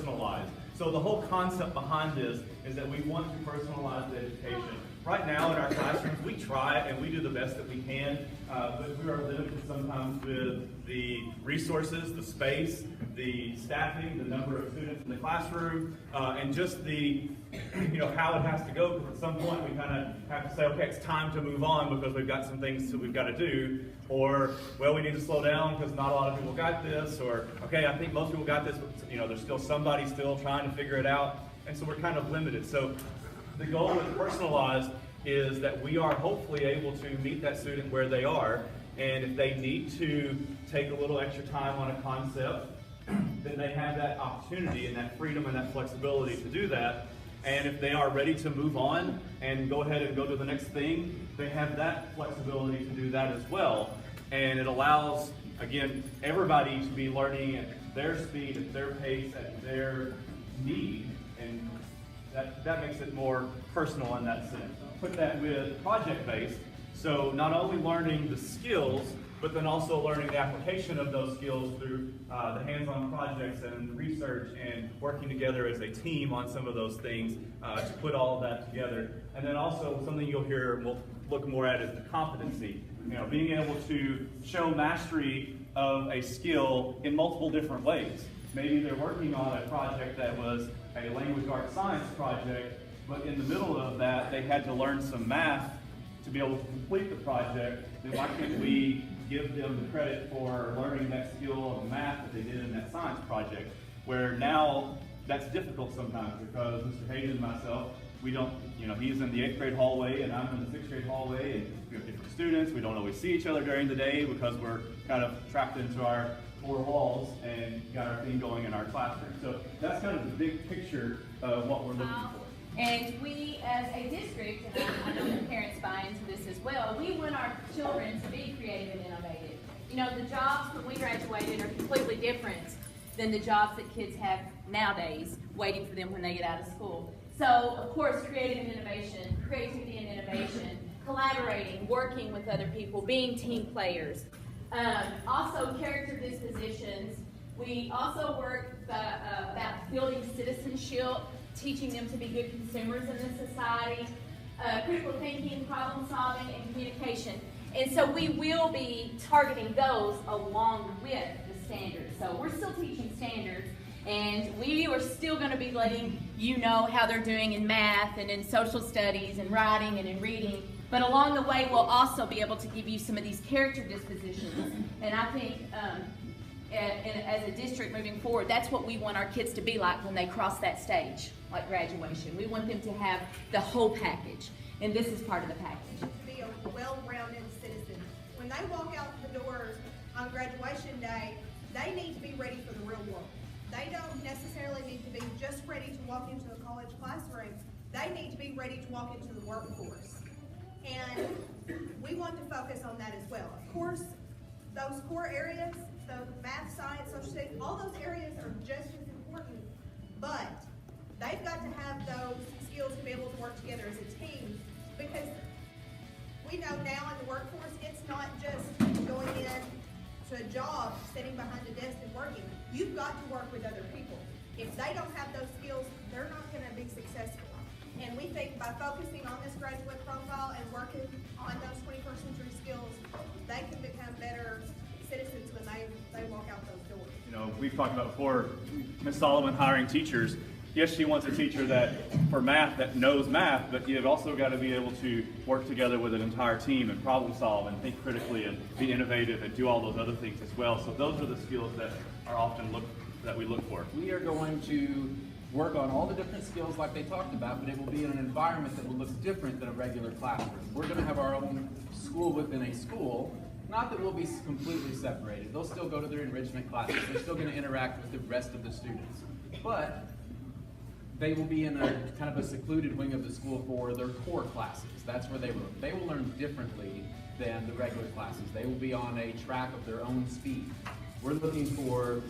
personalized. So the whole concept behind this is that we want to personalize the education. Right now in our classrooms, we try and we do the best that we can, but we are limited sometimes with the resources, the space, the staffing, the number of students in the classroom, and just the, how it has to go. Because at some point we kind of have to say, okay, it's time to move on because we've got some things that we've got to do, or, well, we need to slow down because not a lot of people got this, or, okay, I think most people got this, but there's still somebody still trying to figure it out, and so we're kind of limited. So the goal with personalized is that we are hopefully able to meet that student where they are, and if they need to take a little extra time on a concept, then they have that opportunity and that freedom and that flexibility to do that. And if they are ready to move on and go ahead and go to the next thing, they have that flexibility to do that as well. And it allows, again, everybody to be learning at their speed, at their pace, at their need, and that makes it more personal in that sense. Put that with project-based, so not only learning the skills, but then also learning the application of those skills through the hands-on projects and research and working together as a team on some of those things to put all of that together. And then also something you'll hear and we'll look more at is the competency. Being able to show mastery of a skill in multiple different ways. Maybe they're working on a project that was a language arts science project, but in the middle of that, they had to learn some math to be able to complete the project. Then why can't we give them the credit for learning that skill of math that they did in that science project? Where now, that's difficult sometimes because Mr. Hayden and myself, we don't, he's in the 8th grade hallway and I'm in the 6th grade hallway, and we have different students. We don't always see each other during the day because we're kind of trapped into our 4 walls and got our thing going in our classroom. So that's kind of the big picture of what we're looking for. And we, as a district, and I know the parents buy into this as well, we want our children to be creative and innovative. The jobs when we graduated are completely different than the jobs that kids have nowadays, waiting for them when they get out of school. So, of course, creativity and innovation, collaborating, working with other people, being team players. Also, character dispositions. We also work about building citizenship, teaching them to be good consumers in this society, critical thinking, problem solving, and communication. And so we will be targeting those along with the standards. So we're still teaching standards, and we are still going to be letting you know how they're doing in math and in social studies and writing and in reading. But along the way, we'll also be able to give you some of these character dispositions. And I think as a district moving forward, that's what we want our kids to be like when they cross that stage, like graduation. We want them to have the whole package, and this is part of the package. To be a well-rounded citizen. When they walk out the doors on graduation day, they need to be ready for the real world. They don't necessarily need to be just ready to walk into a college classroom. They need to be ready to walk into the workforce. And we want to focus on that as well. Of course, those core areas, so math, science, social studies, all those areas are just as important, but they've got to have those skills to be able to work together as a team, because we know now in the workforce, it's not just going in to a job, sitting behind a desk and working. You've got to work with other people. If they don't have those skills, they're not going to be successful. And we think by focusing on this graduate profile and working on those 21st century skills, they can become better citizens when they walk out those doors. We've talked about before, Ms. Solomon hiring teachers. Yes, she wants a teacher for math that knows math, but you've also got to be able to work together with an entire team and problem solve and think critically and be innovative and do all those other things as well. So those are the skills that are often that we look for. We are going to work on all the different skills like they talked about, but it will be in an environment that will look different than a regular classroom. We're going to have our own school within a school. Not that we'll be completely separated. They'll still go to their enrichment classes. They're still going to interact with the rest of the students. But they will be in a kind of a secluded wing of the school for their core classes. That's where they will learn differently than the regular classes. They will be on a track of their own speed. We're looking for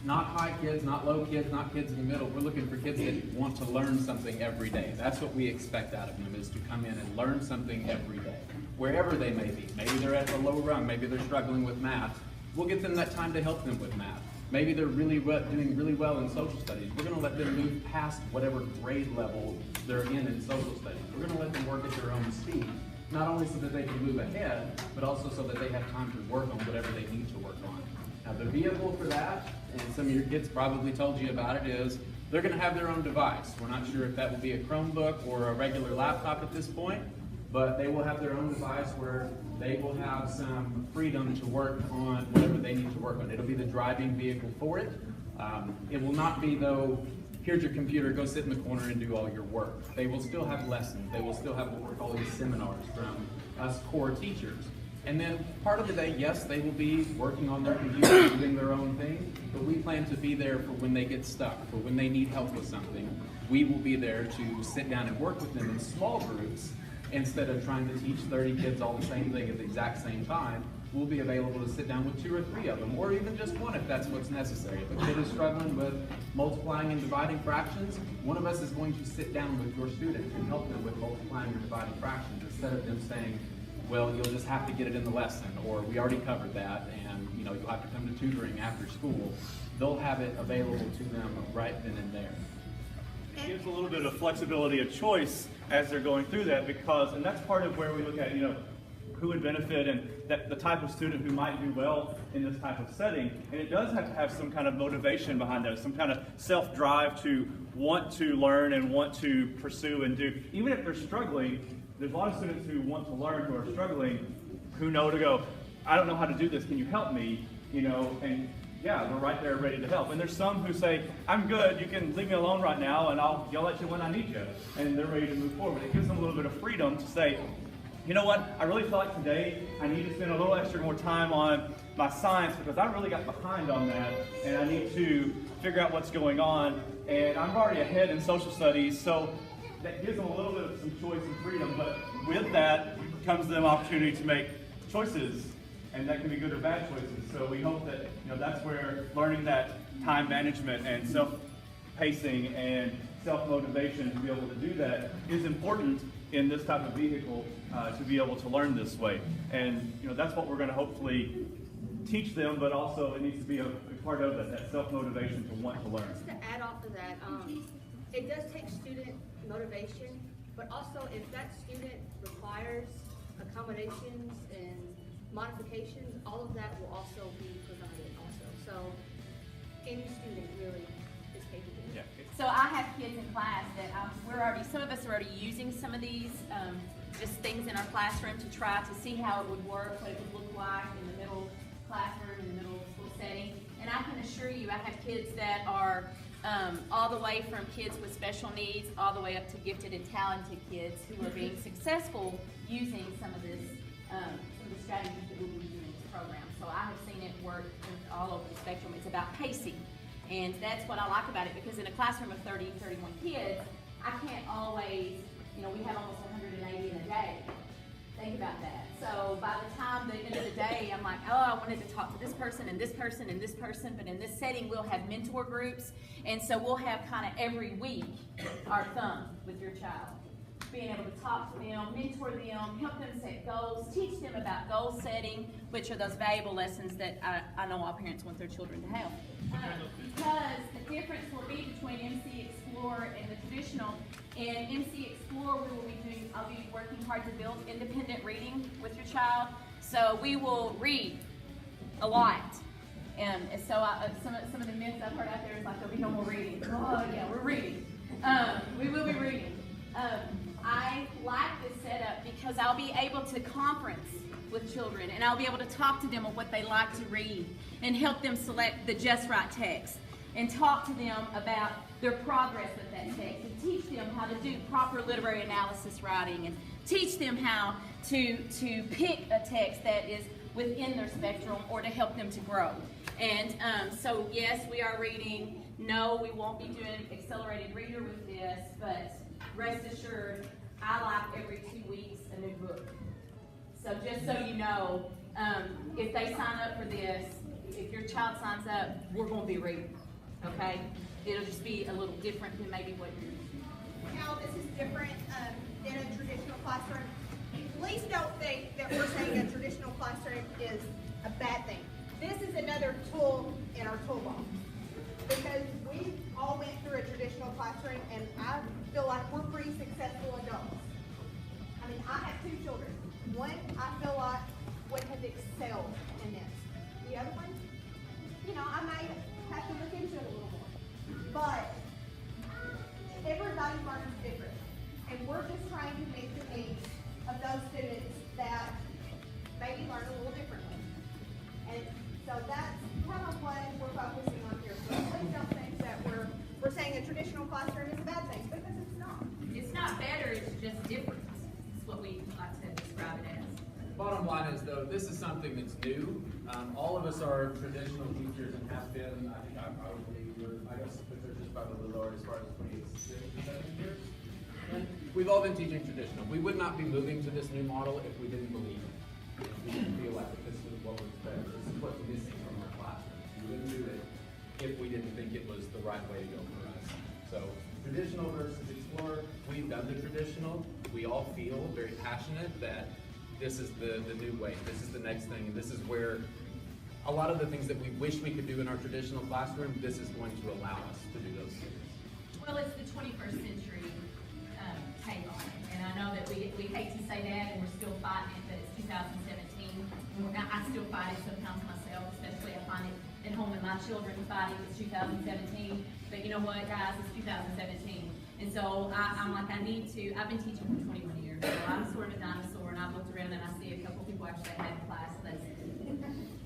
not high kids, not low kids, not kids in the middle. We're looking for kids that want to learn something every day. That's what we expect out of them, is to come in and learn something every day, wherever they may be. Maybe they're at the low rung, maybe they're struggling with math. We'll get them that time to help them with math. Maybe they're doing really well in social studies. We're going to let them move past whatever grade level they're in social studies. We're going to let them work at their own speed, not only so that they can move ahead, but also so that they have time to work on whatever they need to work on. Now, the vehicle for that, and some of your kids probably told you about it, is they're going to have their own device. We're not sure if that will be a Chromebook or a regular laptop at this point, but they will have their own device where they will have some freedom to work on whatever they need to work on. It'll be the driving vehicle for it. It will not be, though, here's your computer, go sit in the corner and do all your work. They will still have lessons. They will still have what we're calling seminars from us core teachers. And then part of the day, yes, they will be working on their computer, doing their own thing, but we plan to be there for when they get stuck, for when they need help with something. We will be there to sit down and work with them in small groups. Instead of trying to teach 30 kids all the same thing at the exact same time, we'll be available to sit down with 2 or 3 of them, or even just one if that's what's necessary. If a kid is struggling with multiplying and dividing fractions, one of us is going to sit down with your student and help them with multiplying or dividing fractions, instead of them saying, well, you'll just have to get it in the lesson, or we already covered that, and you'll have to come to tutoring after school. They'll have it available to them right then and there. It gives a little bit of flexibility of choice as they're going through that, and that's part of where we look at, who would benefit and the type of student who might do well in this type of setting. And it does have to have some kind of motivation behind that, some kind of self-drive to want to learn and want to pursue and do. Even if they're struggling, there's a lot of students who want to learn who are struggling, who know to go, I don't know how to do this, can you help me? And yeah, we're right there ready to help. And there's some who say, I'm good, you can leave me alone right now and I'll yell at you when I need you. And they're ready to move forward. It gives them a little bit of freedom to say, you know what, I really feel like today I need to spend a little extra more time on my science because I really got behind on that and I need to figure out what's going on. And I'm already ahead in social studies, so that gives them a little bit of some choice and freedom. But with that comes the opportunity to make choices. And that can be good or bad choices. So we hope that that's where learning that time management and self-pacing and self-motivation to be able to do that is important in this type of vehicle to be able to learn this way. And that's what we're going to hopefully teach them, but also it needs to be a part of that self-motivation to want to learn. Just to add off of that, it does take student motivation, but also if that student requires accommodations and modifications, all of that will also be provided also. So any student really is capable. Yeah. So I have kids in class that some of us are already using some of these just things in our classroom to try to see how it would work, what it would look like in the middle classroom, in the middle school setting. And I can assure you, I have kids that are all the way from kids with special needs all the way up to gifted and talented kids who are being successful using some of this, some of the strategies that we'll be using in this program. So I have seen it work all over the spectrum. It's about pacing. And that's what I like about it, because in a classroom of 30, 31 kids, I can't always, we have almost 180 in a day. Think about that. So by the time the end of the day, I'm like, oh, I wanted to talk to this person and this person and this person, but in this setting, we'll have mentor groups. And so we'll have kind of every week our thumb with your child. Being able to talk to them, mentor them, help them set goals, teach them about goal setting, which are those valuable lessons that I know all parents want their children to have. Because the difference will be between MC Explore and the traditional. In MC Explore, I'll be working hard to build independent reading with your child. So we will read a lot. And so some of the myths I've heard out there is like, there'll be no more reading. Oh yeah, we're reading. We will be reading. I like this setup because I'll be able to conference with children and I'll be able to talk to them on what they like to read and help them select the just right text and talk to them about their progress with that text and teach them how to do proper literary analysis writing and teach them how to pick a text that is within their spectrum or to help them to grow. And so yes, we are reading. No, we won't be doing accelerated reader with this, but rest assured, I like every 2 weeks a new book. So just so you know, if they sign up for this, if your child signs up, we're going to be reading, okay? It'll just be a little different than maybe what you're used to. How this is different than a traditional classroom. Please don't think that we're saying a traditional classroom is a bad thing. This is another tool in and our toolbox. Because we all went through a traditional classroom, and I feel like we're pretty successful adults. I mean, I have 2 children. One, I feel like would have excelled in this. The other one, I may have to look into it a little more. But everybody's learning different. And we're just trying to meet the needs of those students that maybe learn a little differently. And so that's kind of what we're focusing on here. So please don't think that we're saying a traditional classroom is a bad thing, because it's not. It's not better, it's just different. It's what we like to describe it as. Bottom line is, though, this is something that's new. All of us are traditional teachers and have been. I think I probably would, I guess, but they're just about a little lower as far as 26 or 7 years. And we've all been teaching traditional. We would not be moving to this new model if we didn't believe it. If we didn't feel like this was what was better. This is what's missing from our classrooms. We wouldn't do it if we didn't think it was the right way to go for us. So traditional versus explore. We've done the traditional. We all feel very passionate that this is the new way. This is the next thing. And this is where a lot of the things that we wish we could do in our traditional classroom, this is going to allow us to do those things. Well, it's the 21st century take on it. And I know that we hate to say that, and we're still fighting it, but it's 2017. I still fight it sometimes myself, especially I find it at home with my children fighting it's 2017. But you know what, guys, it's 2017. And so I'm like, I've been teaching for 21 years, so I'm sort of a dinosaur, and I've looked around and I see a couple people actually had class. That's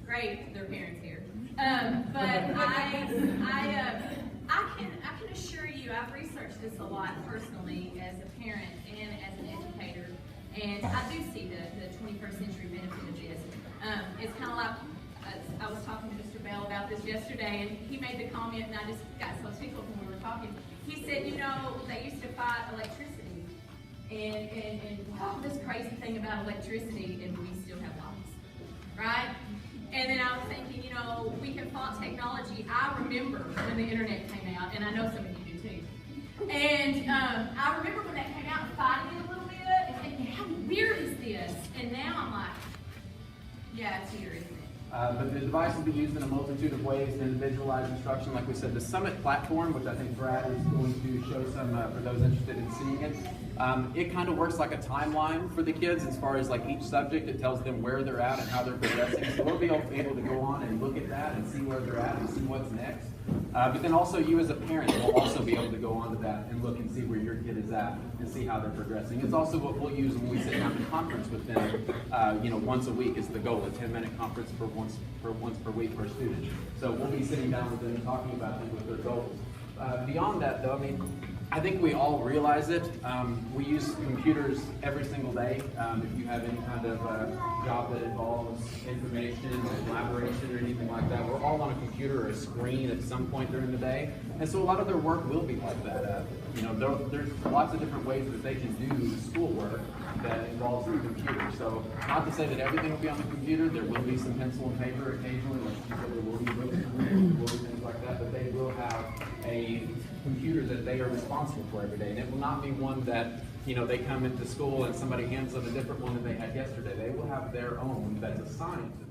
great, their parents here. But I can assure you, I've researched this a lot personally as a parent and as an educator, and I do see the 21st century benefit of this. It's kind of like, I was talking to Mr. Bell about this yesterday, and he made the comment, and I just got so tickled when we were talking. He said, they used to fight electricity, and this crazy thing about electricity, and we still have lights, right? And then I was thinking, we have fought technology. I remember when the internet came out, and I know some of you do too. And I remember when that came out, fighting it a little bit, and thinking, how weird is this? And now I'm like, yeah, it's here, isn't it? But the device will be used in a multitude of ways to individualize instruction. Like we said, the Summit platform, which I think Brad is going to show some for those interested in seeing it, it kind of works like a timeline for the kids as far as like each subject. It tells them where they're at and how they're progressing. So we'll be able to go on and look at that and see where they're at and see what's next. But then also you as a parent will also be able to go on to that and look and see where your kid is at and see how they're progressing. It's also what we'll use when we sit down in conference with them. Once a week is the goal, a 10-minute conference once per week per student. So we'll be sitting down with them and talking about them with their goals. Beyond that, though, I think we all realize it. We use computers every single day. If you have any kind of job that involves information or collaboration or anything like that, we're all on a computer or a screen at some point during the day. And so a lot of their work will be like that. There's lots of different ways that they can do schoolwork that involves the computer. So not to say that everything will be on the computer. There will be some pencil and paper occasionally, like you said, there will be books and reading, there will be things like that, but they will have a computer that they are responsible for every day. And it will not be one that, they come into school and somebody hands them a different one than they had yesterday. They will have their own that's assigned to them.